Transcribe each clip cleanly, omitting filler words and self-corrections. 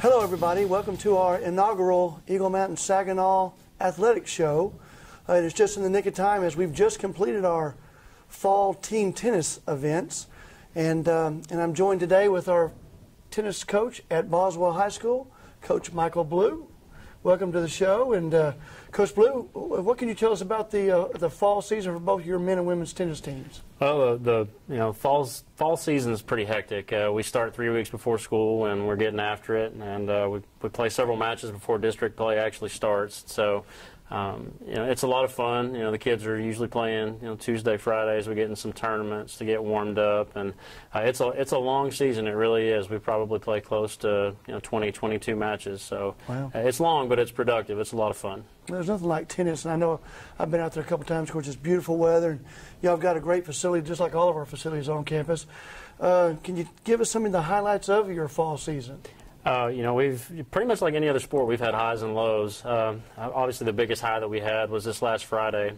Hello, everybody. Welcome to our inaugural Eagle Mountain Saginaw Athletics Show. It is just in the nick of time as we've just completed our fall team tennis events. And I'm joined today with our tennis coach at Boswell High School, Coach Michael Blue. Welcome to the show. And Coach Blue, what can you tell us about the fall season for both your men and women's tennis teams? Well, the fall season is pretty hectic. We start 3 weeks before school, and we're getting after it. And we play several matches before district play actually starts. So, it's a lot of fun. The kids are usually playing, Tuesday, Fridays. We get in some tournaments to get warmed up, and it's a long season. It really is. We probably play close to 20, 22 matches. So wow. It's long, but it's productive. It's a lot of fun. There's nothing like tennis, and I know I've been out there a couple times. Of course, it's beautiful weather, and y'all have got a great facility, just like all of our facilities on campus. Can you give us some of the highlights of your fall season? We've pretty much like any other sport, we've had highs and lows. Obviously, the biggest high that we had was this last Friday,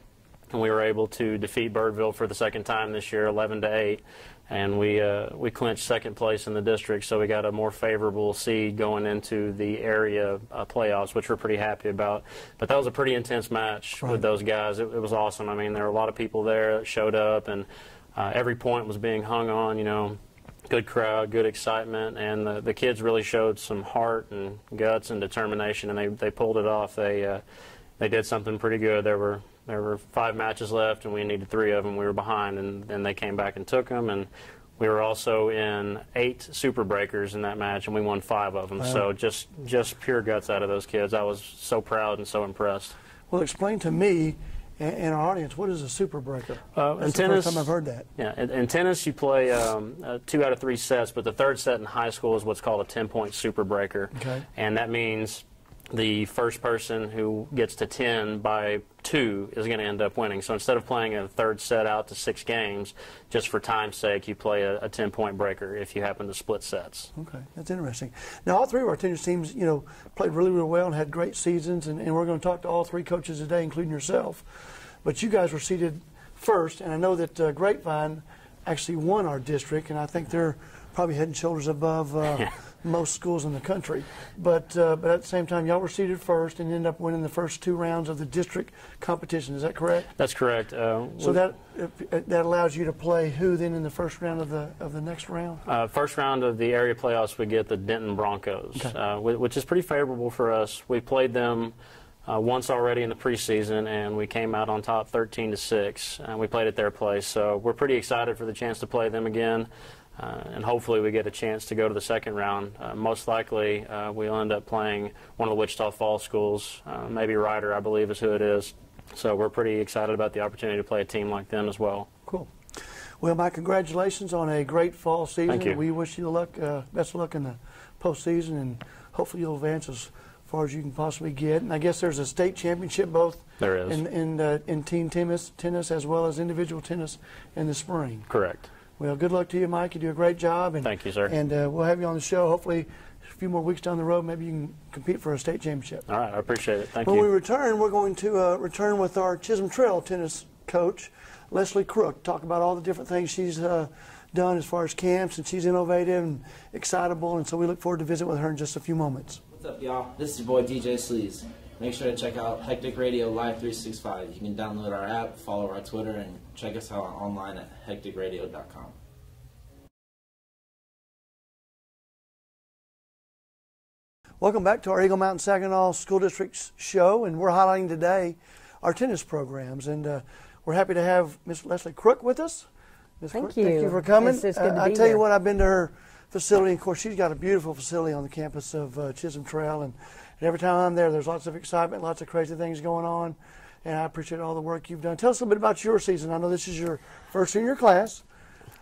and we were able to defeat Birdville for the second time this year, 11-8, and we clinched second place in the district. So we got a more favorable seed going into the area playoffs, which we're pretty happy about. But that was a pretty intense match with those guys. It was awesome. I mean, there were a lot of people there that showed up, and every point was being hung on. Good crowd, good excitement, and the kids really showed some heart and guts and determination, and they pulled it off. They did something pretty good. There were 5 matches left, and we needed 3 of them. We were behind, and then they came back and took them. And we were also in 8 super breakers in that match, and we won 5 of them. Wow. So just pure guts out of those kids. I was so proud and so impressed. Well, explain to me and our audience, what is a super breaker? That's the first time I've heard that. Yeah, in tennis you play 2 out of 3 sets, but the third set in high school is what's called a 10-point super breaker. Okay. And that means the first person who gets to 10 by 2 is going to end up winning. So instead of playing a third set out to 6 games, just for time's sake, you play a 10-point breaker if you happen to split sets. Okay, that's interesting. Now, all 3 of our tennis teams, played really, really well and had great seasons, and we're going to talk to all 3 coaches today, including yourself. But you guys were seated first, and I know that Grapevine actually won our district, and I think they're probably head and shoulders above most schools in the country. But at the same time, y'all were seated first and ended up winning the first 2 rounds of the district competition. Is that correct? That's correct. So that allows you to play who then in the first round of the next round? First round of the area playoffs, we get the Denton Broncos, okay. Which is pretty favorable for us. We played them once already in the preseason, and we came out on top 13-6, and we played at their place. So we're pretty excited for the chance to play them again, and hopefully we get a chance to go to the second round. Most likely we'll end up playing one of the Wichita Falls schools, maybe Ryder, I believe is who it is. So we're pretty excited about the opportunity to play a team like them as well. Cool. Well, my congratulations on a great fall season. Thank you. We wish you luck, best of luck in the postseason, and hopefully you'll advance as far as you can possibly get. And I guess there's a state championship both there is. in team tennis as well as individual tennis in the spring. Correct. Well, good luck to you, Mike. You do a great job. And, thank you, sir. And we'll have you on the show. Hopefully a few more weeks down the road, maybe you can compete for a state championship. All right, I appreciate it. Thank you. When we return, we're going to return with our Chisholm Trail tennis coach, Leslie Crook, talk about all the different things she's done as far as camps, and she's innovative and excitable, and so we look forward to visit with her in just a few moments. What's up, y'all? This is your boy DJ Sleaze. Make sure to check out Hectic Radio Live 365. You can download our app, follow our Twitter, and check us out online at hecticradio.com. Welcome back to our Eagle Mountain Saginaw School District's show, and we're highlighting today our tennis programs, and we're happy to have Miss Leslie Crook with us. Ms. Thank Crook, you. Thank you for coming. It's good to be I tell here. you what, I've been to her facility. Of course, she's got a beautiful facility on the campus of Chisholm Trail, and every time I'm there's lots of excitement, lots of crazy things going on, and I appreciate all the work you've done. Tell us a little bit about your season. I know this is your first senior class.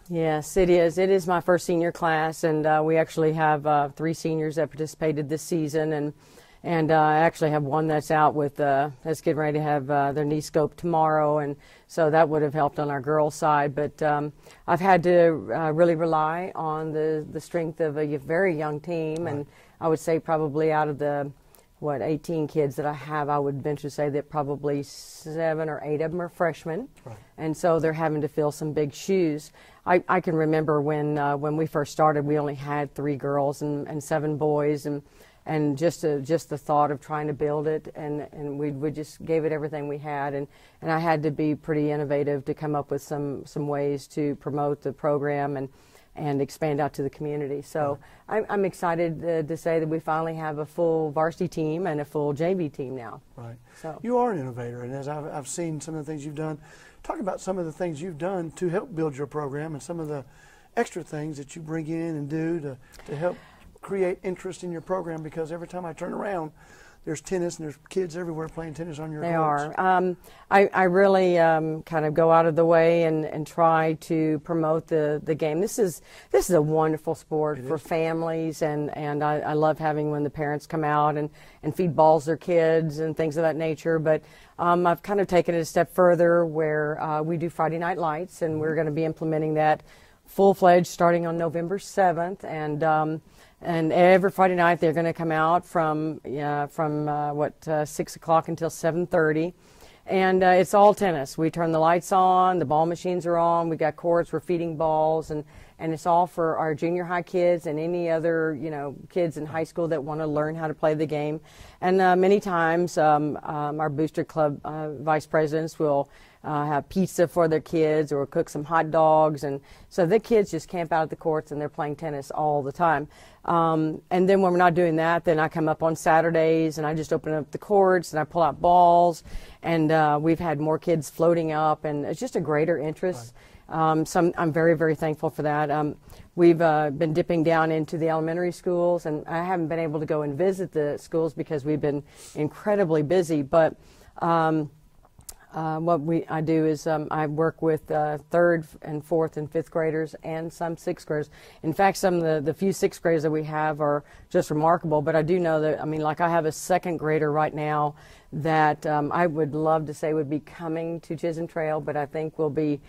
Yes, it is. It is my first senior class, and we actually have 3 seniors that participated this season, and I actually have one that's out with that's getting ready to have their knee scoped tomorrow, and so that would have helped on our girls' side. But I've had to really rely on the strength of a very young team, and I would say probably out of the 18 kids that I have, I would venture to say that probably 7 or 8 of them are freshmen, and so they're having to fill some big shoes. I can remember when we first started, we only had 3 girls and 7 boys, and just the thought of trying to build it, and we just gave it everything we had, and I had to be pretty innovative to come up with some ways to promote the program and expand out to the community. So I'm excited to say that we finally have a full varsity team and a full JV team now. Right. So you are an innovator, and as I've seen some of the things you've done, talk about some of the things you've done to help build your program and some of the extra things that you bring in and do to help create interest in your program, because every time I turn around, there's tennis and there's kids everywhere playing tennis on your courts. They are. I really kind of go out of the way and try to promote the game. This is a wonderful sport for families, and I love having when the parents come out and feed balls their kids and things of that nature. But I've kind of taken it a step further where we do Friday Night Lights, and we're going to be implementing that full-fledged starting on November 7th. And every Friday night they're going to come out from 6 o'clock until 7:30, and it's all tennis. We turn the lights on, the ball machines are on, we got courts, we're feeding balls, and it's all for our junior high kids and any other kids in high school that want to learn how to play the game. And many times our booster club vice presidents will have pizza for their kids or cook some hot dogs, and so the kids just camp out at the courts and they're playing tennis all the time. And then when we're not doing that, then I come up on Saturdays and I just open up the courts and I pull out balls, and we've had more kids floating up, and it's just a greater interest. So I'm very, very thankful for that. We've been dipping down into the elementary schools, and I haven't been able to go and visit the schools because we've been incredibly busy, but what I do is I work with third and fourth and fifth graders and some sixth graders. In fact, some of the few sixth graders that we have are just remarkable, but I do know that, like I have a second grader right now that I would love to say would be coming to Chisholm Trail, but I think will be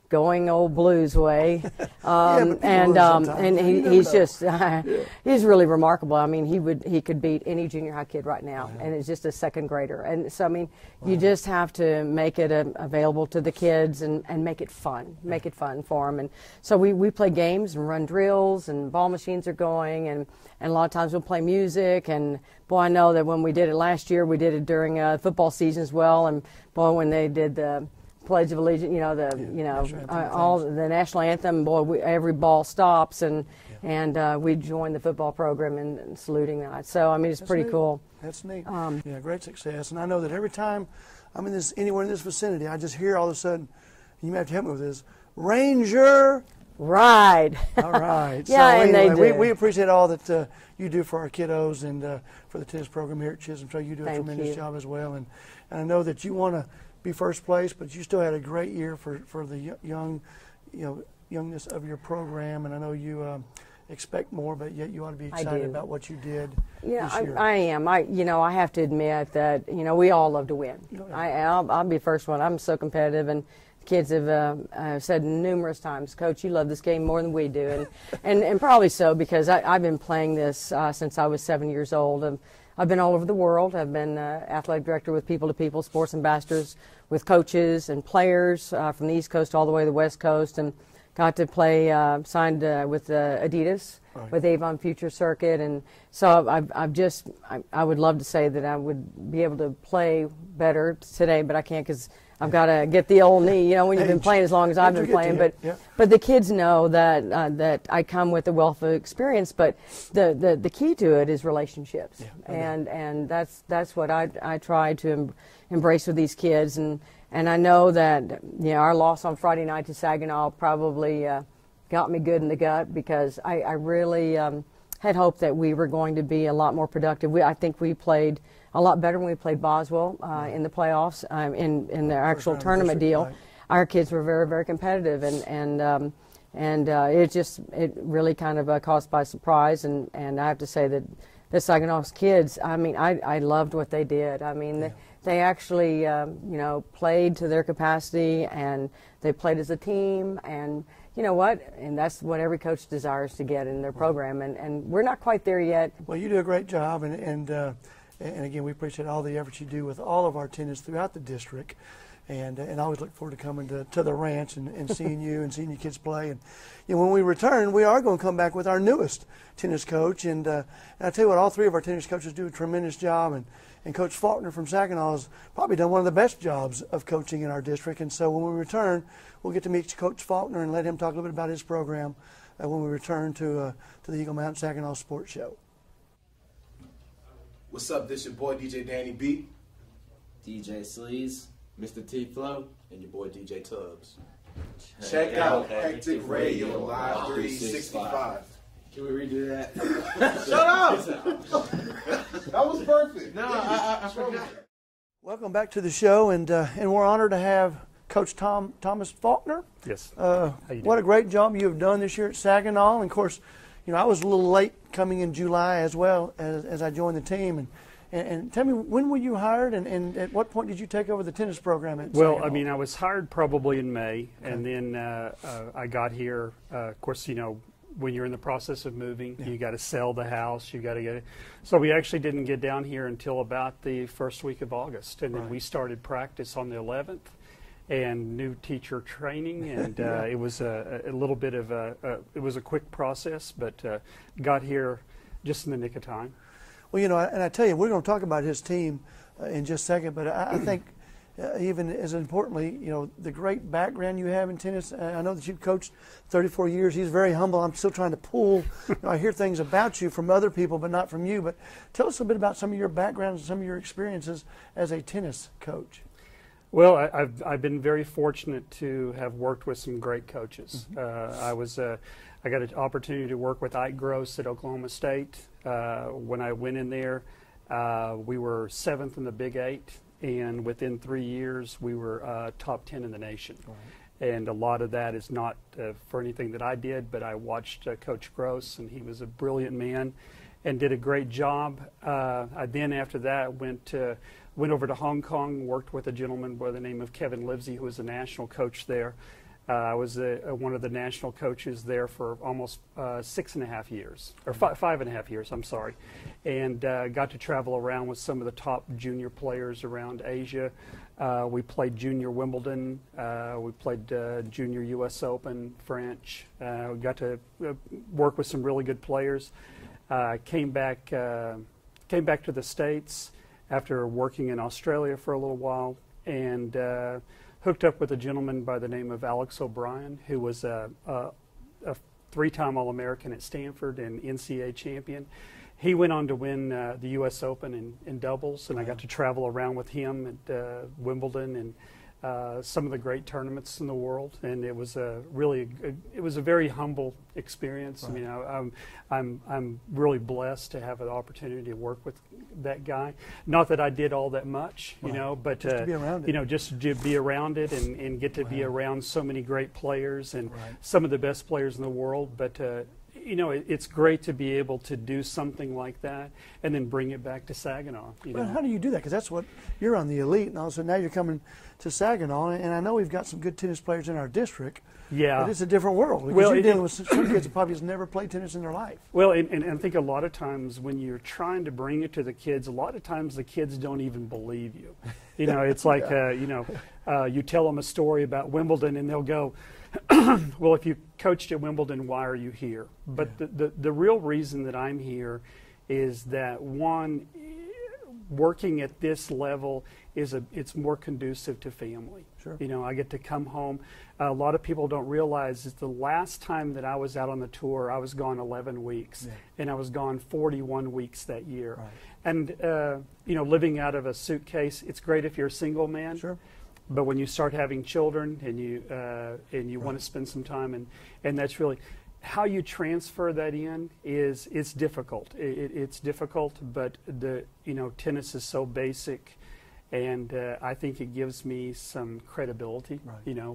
going old Blues way, and he's just he's really remarkable. He could beat any junior high kid right now, and it's just a second grader. And so you just have to make it available to the kids and make it fun, for them. And so we play games and run drills, and ball machines are going, and a lot of times we'll play music. And boy, I know that when we did it last year, we did it during football season as well. And boy, when they did the Pledge of Allegiance, all the national anthem. Boy, every ball stops, and we join the football program in saluting that. So it's That's pretty neat. cool. That's neat. Great success. And I know that every time I'm anywhere in this vicinity, I just hear all of a sudden, you may have to help me with this, Ranger Ride. All right. Yeah, so and anyway, they do. we appreciate all that you do for our kiddos and for the tennis program here at Chisholm. So you do a Thank tremendous you. job as well. And I know that you want to be first place, but you still had a great year for the youngness of your program. And I know you expect more, but yet you ought to be excited about what you did this year. I am. I have to admit that we all love to win. I'll be first one. I'm so competitive, and kids have said numerous times, Coach, you love this game more than we do, and probably so, because I've been playing this since I was 7 years old. I've been all over the world. I've been athletic director with People to People, sports ambassadors with coaches and players from the East Coast all the way to the West Coast, and got to play, signed with Adidas, with Avon Future Circuit. And so I would love to say that I would be able to play better today, but I can't, because I've got to get the old knee, when you've been playing as long as I've been playing. But the kids know that I come with a wealth of experience. But the key to it is relationships, and that's what I try to embrace with these kids. And I know that our loss on Friday night to Saginaw probably got me good in the gut, because I really had hoped that we were going to be a lot more productive. I think we played a lot better when we played Boswell in the playoffs, in the actual tournament deal. Right. Our kids were very, very competitive, and it really kind of caught by surprise. And I have to say that the Saginaw's kids, I loved what they did. They actually played to their capacity, and they played as a team. And you know what? And that's what every coach desires to get in their program. And we're not quite there yet. Well, you do a great job, and again, we appreciate all the efforts you do with all of our tennis throughout the district. And I always look forward to coming to the ranch and seeing you and seeing you kids play. And when we return, we are going to come back with our newest tennis coach. And I tell you what, all three of our tennis coaches do a tremendous job. And Coach Faulkner from Saginaw has probably done one of the best jobs of coaching in our district. And so when we return, we'll get to meet Coach Faulkner and let him talk a little bit about his program when we return to the Eagle Mountain Saginaw Sports Show. What's up? This your boy DJ Danny B, DJ Sleaze, Mr. T Flow, and your boy DJ Tubbs. Check out Hectic Radio Live 365. Can we redo that? Shut up! That was perfect. No, I forgot. Welcome back to the show, and we're honored to have Coach Thomas Faulkner. Yes. What a great job you have done this year at Saginaw. And of course, I was a little late coming in July as well as I joined the team. And tell me, when were you hired, and at what point did you take over the tennis program at Saginaw? Well, I mean, I was hired probably in May, and then I got here. Of course, when you're in the process of moving, you got to sell the house. You got to get it. So we actually didn't get down here until about the first week of August, and then we started practice on the 11th. And new teacher training, and it was a little bit of it was a quick process, but got here just in the nick of time. Well, and I tell you, we're going to talk about his team in just a second, but I think even as importantly, the great background you have in tennis. I know that you've coached 34 years. He's very humble. I'm still trying to pull. I hear things about you from other people, but not from you. But tell us a bit about some of your backgrounds and some of your experiences as a tennis coach. Well, I've been very fortunate to have worked with some great coaches. I got an opportunity to work with Ike Gross at Oklahoma State. When I went in there, we were 7th in the Big 8, and within 3 years, we were top 10 in the nation. Right. And a lot of that is not for anything that I did, but I watched Coach Gross, and he was a brilliant man and did a great job. I then, after that, went over to Hong Kong, worked with a gentleman by the name of Kevin Livesey, who was a national coach there. I was one of the national coaches there for almost 6.5 years, or 5.5 years, I'm sorry, and got to travel around with some of the top junior players around Asia. We played Junior Wimbledon, we played Junior U.S. Open, French. We got to work with some really good players. Came back to the States after working in Australia for a little while, and hooked up with a gentleman by the name of Alex O'Brien, who was a 3-time All-American at Stanford and NCAA champion. He went on to win the U.S. Open in doubles, and I got to travel around with him at Wimbledon and some of the great tournaments in the world, and it was a very humble experience. Right. I mean, I'm really blessed to have an opportunity to work with that guy. Not that I did all that much, but just to be around it. Just to be around it and get to be around so many great players and some of the best players in the world. But it's great to be able to do something like that and then bring it back to Saginaw. Well, how do you do that? Because that's what you're on the elite, and also now you're coming to Saginaw, and I know we've got some good tennis players in our district. Yeah, but it's a different world. Because you're dealing with some kids that probably has never played tennis in their life. Well, and I think a lot of times when you're trying to bring it to the kids, a lot of times the kids don't even believe you. It's like you tell them a story about Wimbledon, and they'll go, well, if you coached at Wimbledon, why are you here? But the real reason that I'm here is that, one, working at this level it's more conducive to family. Sure. I get to come home. A lot of people don't realize is the last time that I was out on the tour, I was gone 11 weeks, and I was gone 41 weeks that year. Right. And living out of a suitcase, it's great if you're a single man. Sure. But when you start having children and you want to spend some time, and that's really how you transfer that in it's difficult. It's difficult, but tennis is so basic, and I think it gives me some credibility. Right.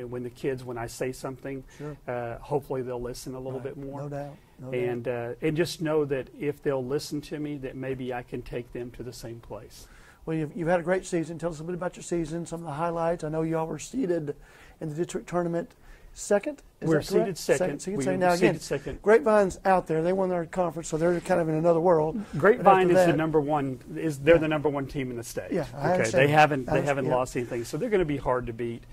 When the kids, when I say something, hopefully they'll listen a little bit more. No doubt. And just know that if they'll listen to me, that maybe I can take them to the same place. Well, you've had a great season. Tell us a bit about your season, some of the highlights. I know you all were seeded in the district tournament second. Is We're that correct? seeded second. Seeded We second. were Now again, seeded second. Grapevine's out there. They won their conference, so they're kind of in another world. Grapevine is that- the number one. They're the number one team in the state. Yeah, I okay. understand. They haven't Yeah. lost anything, so they're going to be hard to beat.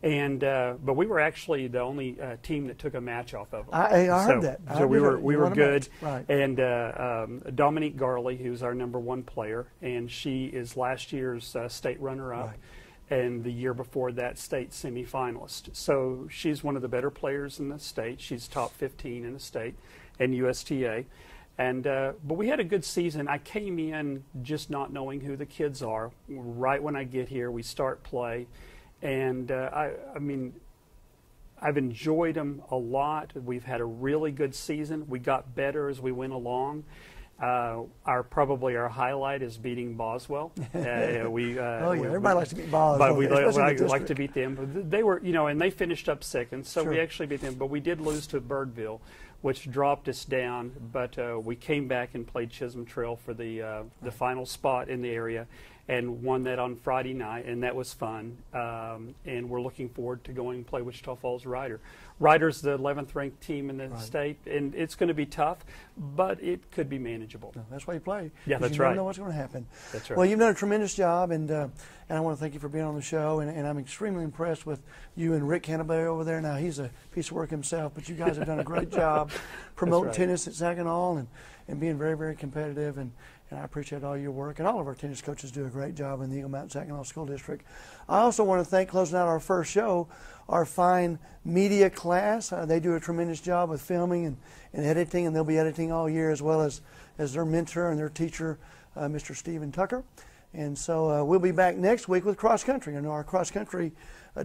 And but we were actually the only team that took a match off of them. I heard that. I So we did hear were it. we You were won a good. match. Right. And Dominique Garley, who's our number one player, and she is last year's state runner-up. Right. And the year before that, state semifinalist. So she's one of the better players in the state. She's top 15 in the state and USTA. And but we had a good season. I came in just not knowing who the kids are. Right when I get here, we start play, and I mean, I've enjoyed them a lot. We've had a really good season. We got better as we went along. Probably our highlight is beating Boswell. Everybody likes to beat Boswell, but we especially in the like to district. beat them. But they were, and they finished up second, so Sure. we actually beat them. But we did lose to Birdville, which dropped us down. But we came back and played Chisholm Trail for the final spot in the area, and won that on Friday night, and that was fun. And we're looking forward to going and play Wichita Falls Rider. Rider's the 11th ranked team in the state, and it's going to be tough, but it could be manageable. No, that's why you play. Yeah, 'cause that's you right. never know what's going to happen. That's right. Well, you've done a tremendous job, and I want to thank you for being on the show. And I'm extremely impressed with you and Rick Canterbury over there. Now he's a piece of work himself, but you guys have done a great job promoting right. tennis at Saginaw and being very, very competitive. And I appreciate all your work. And all of our tennis coaches do a great job in the Eagle Mountain Saginaw School District. I also want to thank, closing out our first show, our fine media class. They do a tremendous job with filming and editing, and they'll be editing all year, as well as their mentor and their teacher, Mr. Stephen Tucker. And so we'll be back next week with cross country. I know our cross country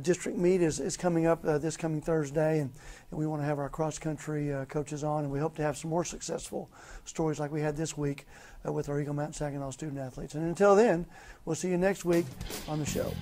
district meet is coming up this coming Thursday, and we want to have our cross country coaches on, and we hope to have some more successful stories like we had this week with our Eagle Mountain Saginaw student athletes. And until then, we'll see you next week on the show.